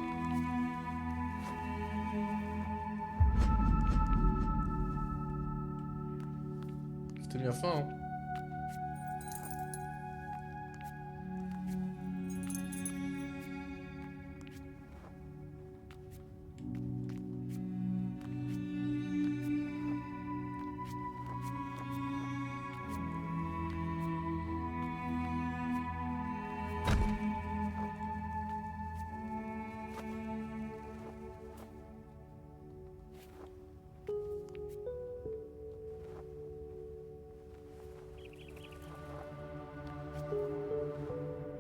C'était bien fin, hein.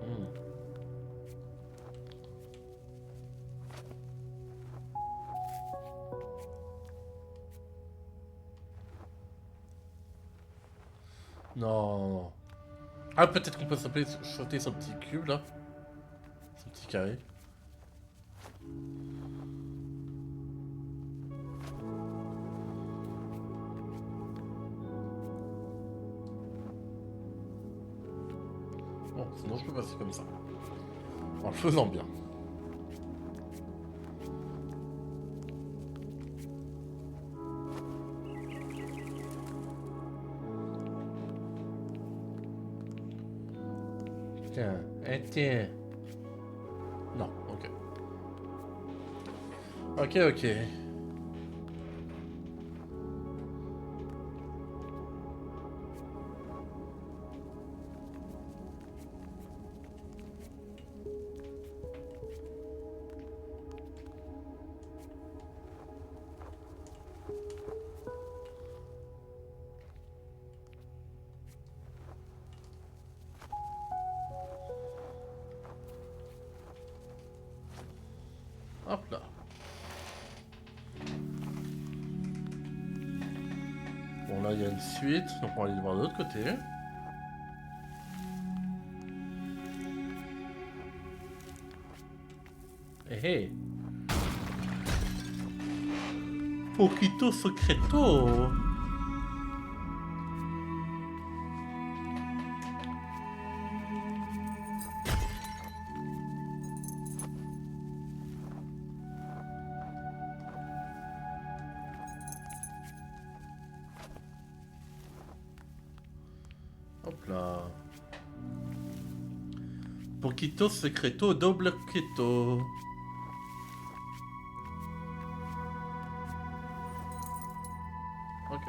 Hmm. Non. Ah, peut-être qu'on peut sauter sur le petit cube là. Ce petit carré. Bon, sinon je peux passer comme ça. En le faisant bien. Tiens, tiens. Non, ok. Ok, ok. Hop là. Bon, là, il y a une suite, donc on va aller voir de l'autre côté. Hé hé. Poquito secreto. Hop là. Poquito secreto doble keto. Ok.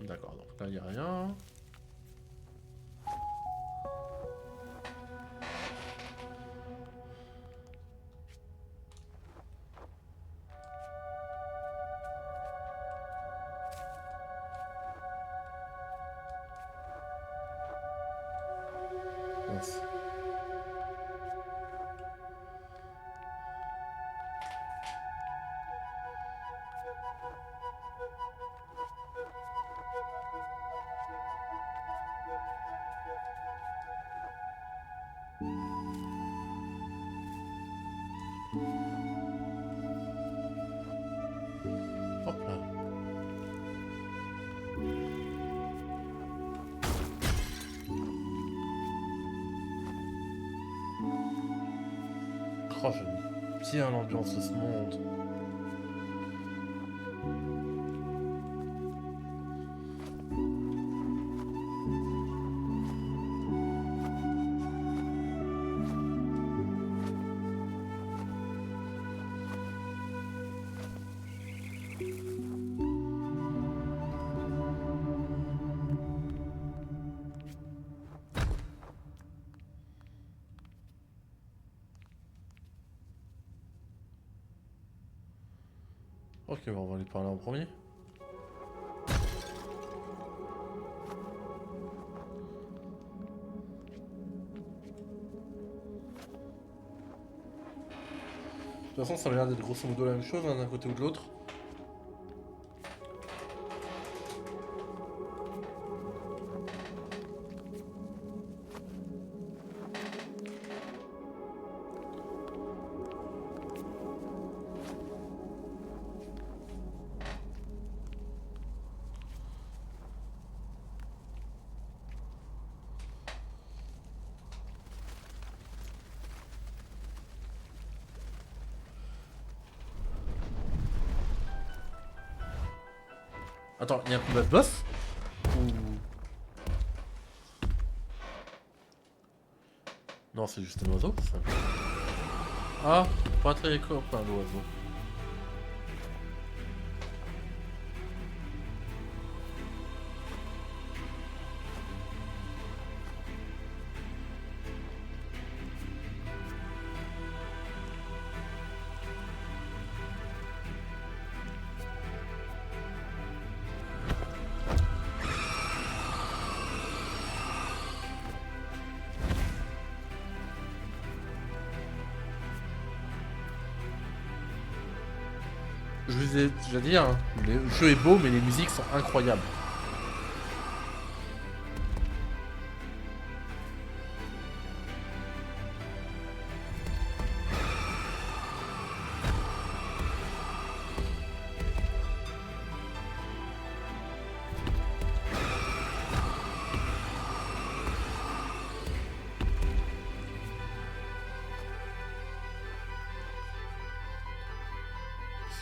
D'accord, donc là il n'y a rien. Mince. Oh, j'aime bien l'ambiance de ce monde. Ok, bon, on va lui parler en premier. De toute façon, ça a l'air d'être grosso modo la même chose, hein, d'un côté ou de l'autre. Attends, il y a un combat de boss ou... Non, c'est juste un oiseau, ça. Ah, pas très copain l'oiseau. Je vous ai déjà dit, hein, le jeu est beau, mais les musiques sont incroyables.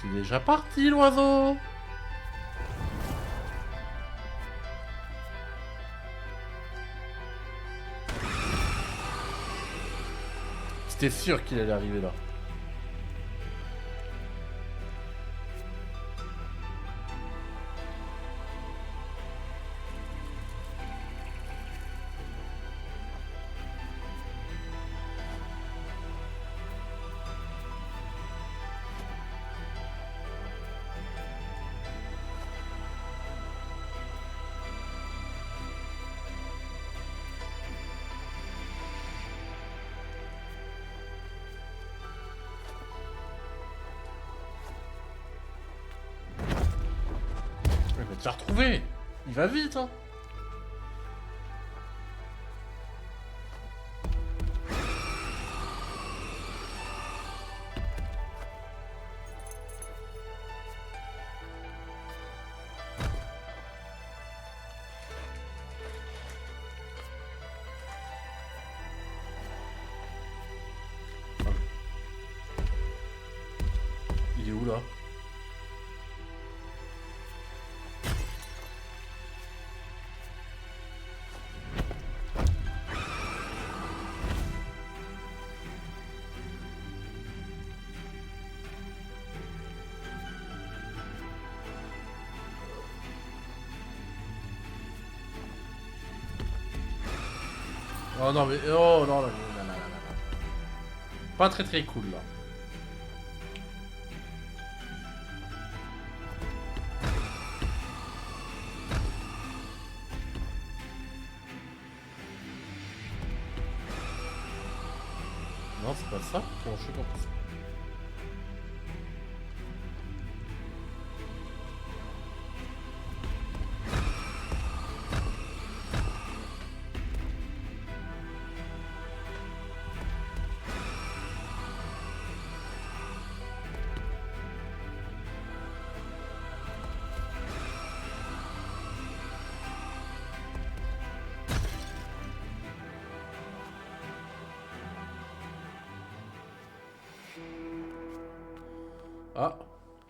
C'est déjà parti, l'oiseau. C'était sûr qu'il allait arriver là. Il va déjà retrouver. Il va vite, hein. Il est où là? Oh non mais... Oh non, non, non, non, non, non. Pas très très cool là. Non, c'est pas ça. Comment je fais pour ça?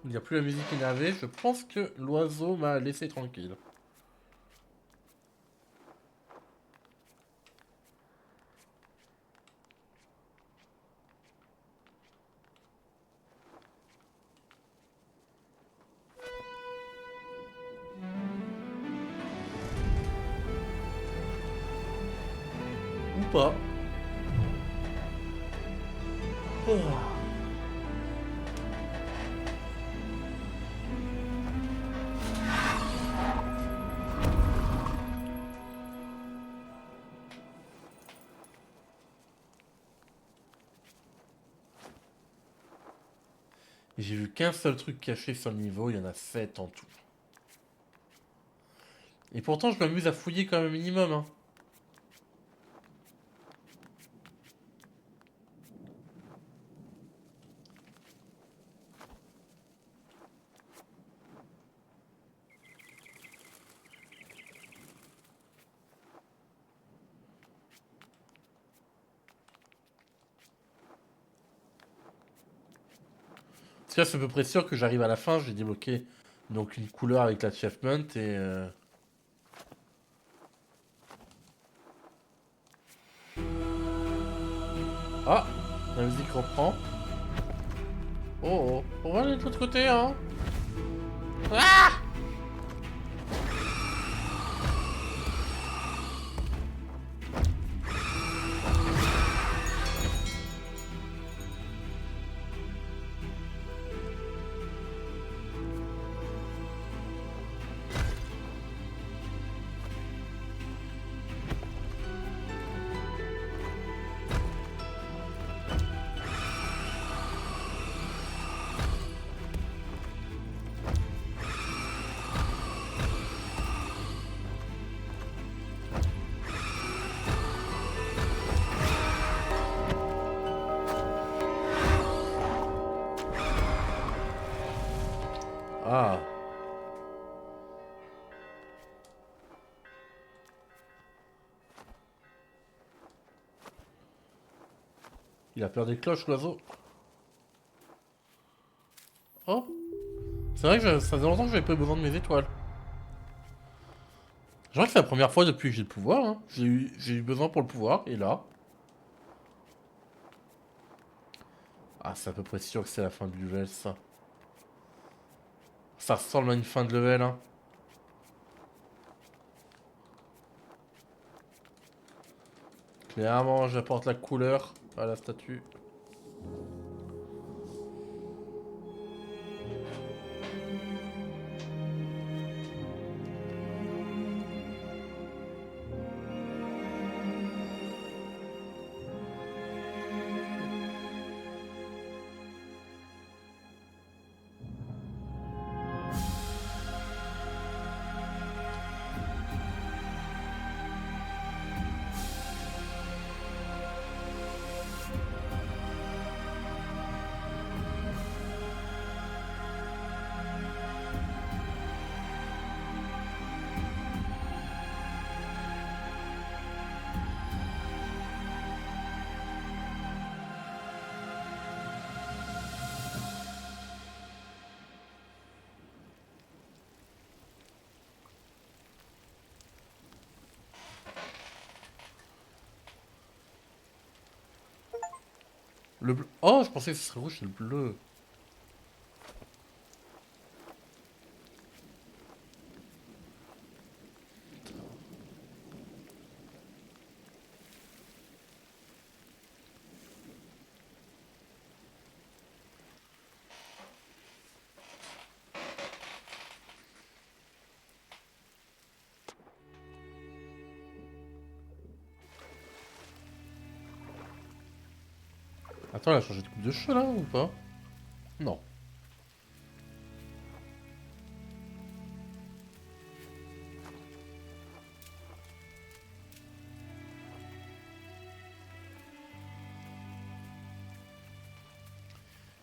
Il n'y a plus la musique énervée. Je pense que l'oiseau m'a laissé tranquille. Ou pas. Oh. J'ai vu qu'un seul truc caché sur le niveau, il y en a 7 en tout. Et pourtant, je m'amuse à fouiller quand même un minimum. Hein. Parce que là, c'est à peu près sûr que j'arrive à la fin, j'ai débloqué donc une couleur avec l'achievement et... Ah, la musique reprend. Oh, oh, on va aller de l'autre côté, hein. Ah. Ah, il a peur des cloches, l'oiseau. Oh, c'est vrai que ça faisait longtemps que j'avais pas eu besoin de mes étoiles. Je crois que c'est la première fois depuis que j'ai le pouvoir. Hein. J'ai eu besoin pour le pouvoir, et là... Ah, c'est à peu près sûr que c'est la fin du level, ça. Ça ressemble à une fin de level, hein. Clairement, j'apporte la couleur à la statue. Le bleu... Oh, je pensais que ce serait rouge, c'est le bleu. Attends, elle a changé de coupe de cheveux, là, ou pas? Non.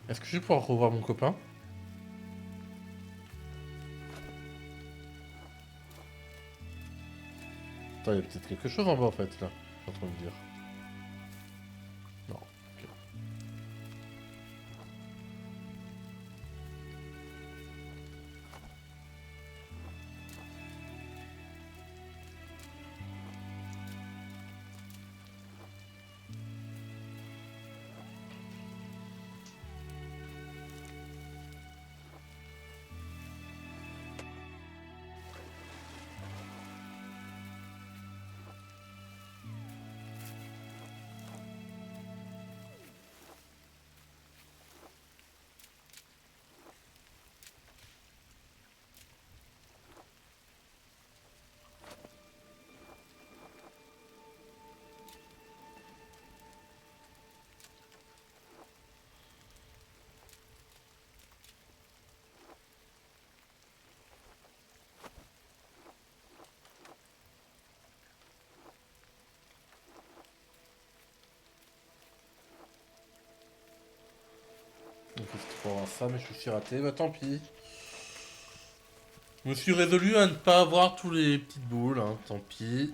Est-ce que je vais pouvoir revoir mon copain? Attends, il y a peut-être quelque chose en bas, en fait, là. Je suis en train de dire. Non. Ok. pour avoir ça, mais je suis raté. Bah tant pis. Je me suis résolu à ne pas avoir tous les petites boules, hein. Tant pis.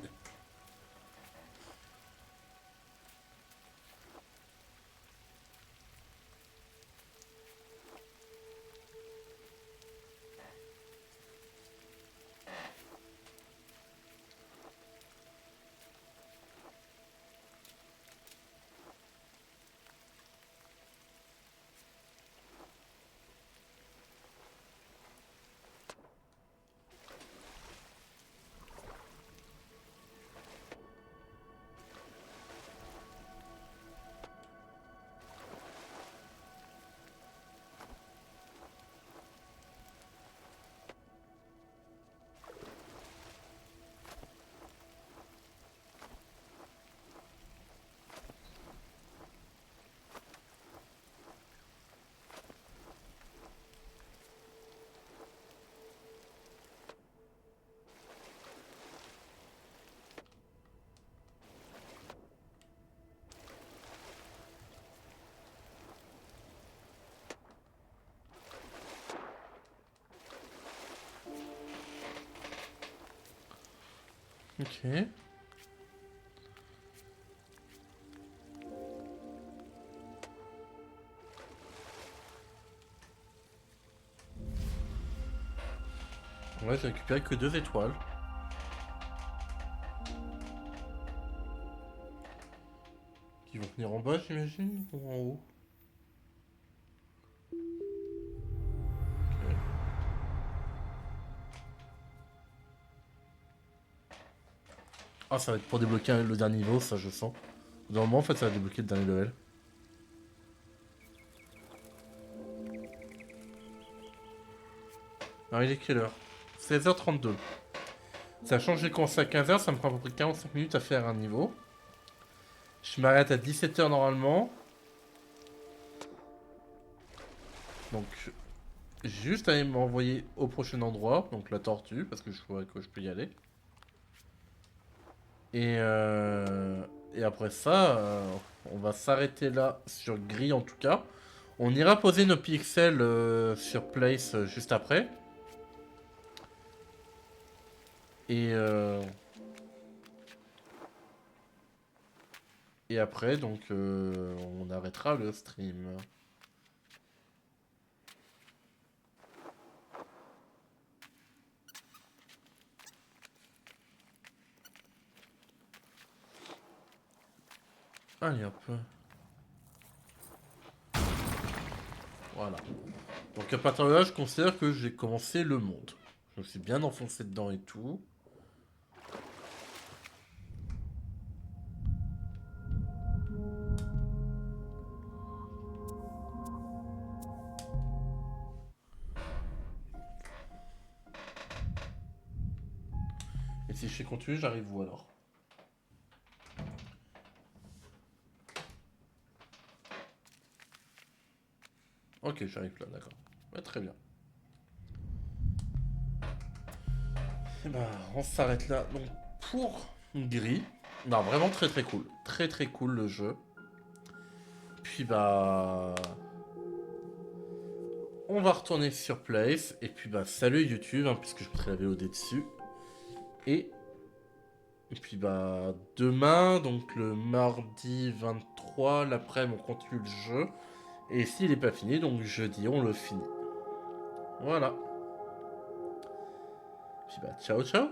Ok. Ouais, j'ai récupéré que 2 étoiles. Qui vont venir en bas, j'imagine, ou en haut. Ok. Ah, ça va être pour débloquer le dernier niveau, ça je sens. Normalement, en fait, ça va débloquer le dernier level. Alors, il est quelle heure? 16h32. Sachant que j'ai commencé à 15h, ça me prend à peu près 45 minutes à faire un niveau. Je m'arrête à 17h normalement. Donc, juste à m'envoyer au prochain endroit, donc la tortue, parce que je vois que je peux y aller. Et après ça, on va s'arrêter là sur Gris en tout cas. On ira poser nos pixels sur Place juste après. Et, euh, et après, donc, on arrêtera le stream. Allez hop. Voilà. Donc à partir de là, je considère que j'ai commencé le monde. Je me suis bien enfoncé dedans et tout. Et si je fais continuer, j'arrive où alors? Ok, j'arrive là, d'accord. Ouais, très bien. Et bah, on s'arrête là. Donc, pour Gris, non, vraiment très très cool. Très très cool le jeu. Puis bah, on va retourner sur Place. Et puis bah, salut YouTube, hein, puisque je mettrai la VOD dessus. Et, et puis bah, demain, donc le mardi 23, l'après-midi, on continue le jeu. Et s'il n'est pas fini, donc jeudi, on le finit. Voilà. Puis bah, ciao ciao.